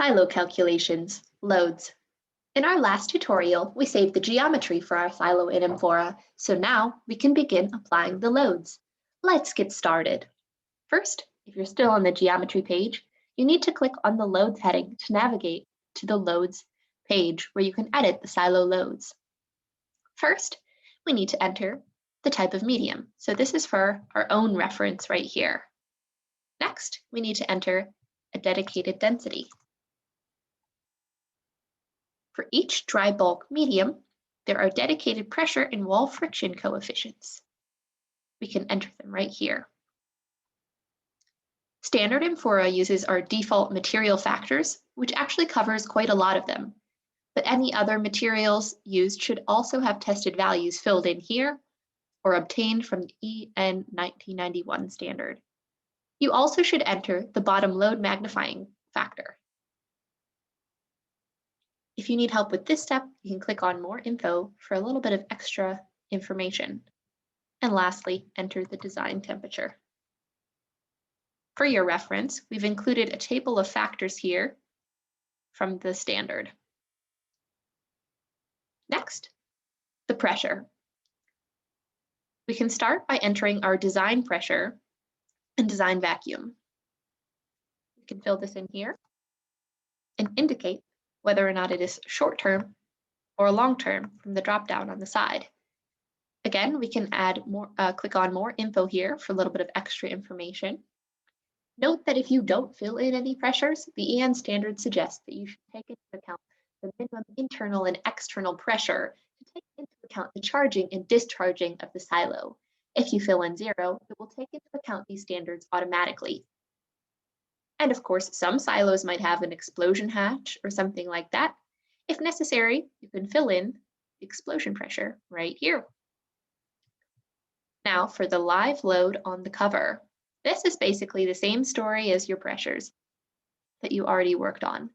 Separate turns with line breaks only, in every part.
Silo calculations, loads. In our last tutorial, we saved the geometry for our silo in Amphora, so now we can begin applying the loads. Let's get started. First, if you're still on the geometry page, you need to click on the loads heading to navigate to the loads page where you can edit the silo loads. First, we need to enter the type of medium. So this is for our own reference right here. Next, we need to enter a dedicated density. For each dry bulk medium, there are dedicated pressure and wall friction coefficients. We can enter them right here. Standard Amphora uses our default material factors, which actually covers quite a lot of them. But any other materials used should also have tested values filled in here or obtained from the EN 1991 standard. You also should enter the bottom load magnifying factor. If you need help with this step, you can click on More Info for a little bit of extra information. And lastly, enter the design temperature. For your reference, we've included a table of factors here from the standard. Next, the pressure. We can start by entering our design pressure and design vacuum. We can fill this in here and indicate whether or not it is short-term or long-term from the drop-down on the side. Again, we can add more, click on More Info here for a little bit of extra information. Note that if you don't fill in any pressures, the EN standard suggests that you should take into account the minimum internal and external pressure to take into account the charging and discharging of the silo. If you fill in 0, it will take into account these standards automatically. And of course, some silos might have an explosion hatch or something like that. If necessary, you can fill in the explosion pressure right here. Now for the live load on the cover. This is basically the same story as your pressures that you already worked on.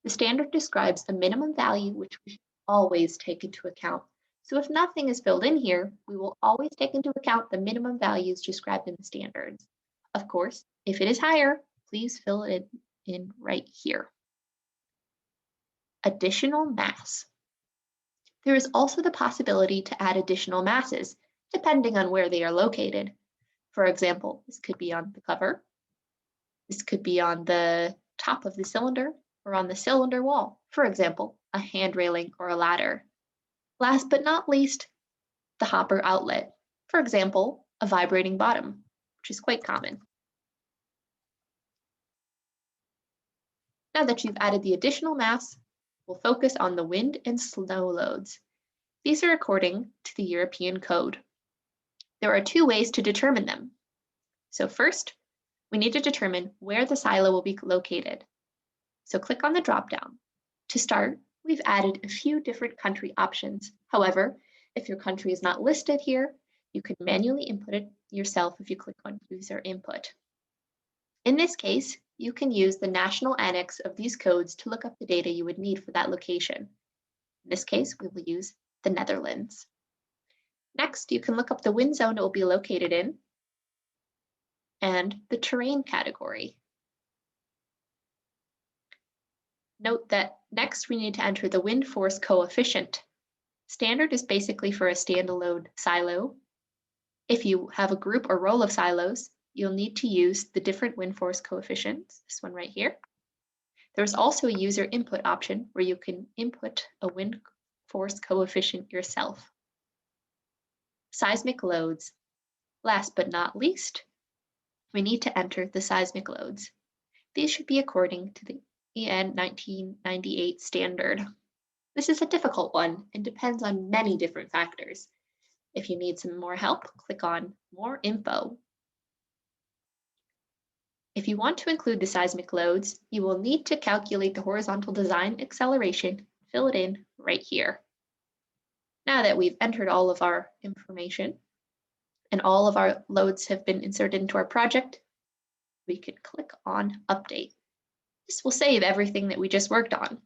The standard describes a minimum value which we should always take into account. So if nothing is filled in here, we will always take into account the minimum values described in the standards. Of course, if it is higher, please fill it in right here. Additional mass. There is also the possibility to add additional masses, depending on where they are located. For example, this could be on the cover, this could be on the top of the cylinder, or on the cylinder wall. For example, a hand railing or a ladder. Last but not least, the hopper outlet. For example, a vibrating bottom, which is quite common. Now that you've added the additional mass, we'll focus on the wind and snow loads. These are according to the European code. There are 2 ways to determine them. So first, we need to determine where the silo will be located. So click on the drop-down. To start, we've added a few different country options. However, if your country is not listed here, you can manually input it yourself if you click on User Input. In this case, you can use the national annex of these codes to look up the data you would need for that location. In this case, we will use the Netherlands. Next, you can look up the wind zone it will be located in and the terrain category. Note that next we need to enter the wind force coefficient. Standard is basically for a standalone silo. If you have a group or row of silos, you'll need to use the different wind force coefficients, this one right here. There's also a user input option where you can input a wind force coefficient yourself. Seismic loads. Last but not least, we need to enter the seismic loads. These should be according to the EN 1998 standard. This is a difficult one and depends on many different factors. If you need some more help, click on More Info. If you want to include the seismic loads, you will need to calculate the horizontal design acceleration, fill it in right here. Now that we've entered all of our information and all of our loads have been inserted into our project, we can click on Update. This will save everything that we just worked on.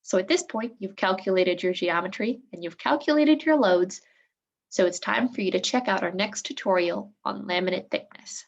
So at this point, you've calculated your geometry and you've calculated your loads. So it's time for you to check out our next tutorial on laminate thickness.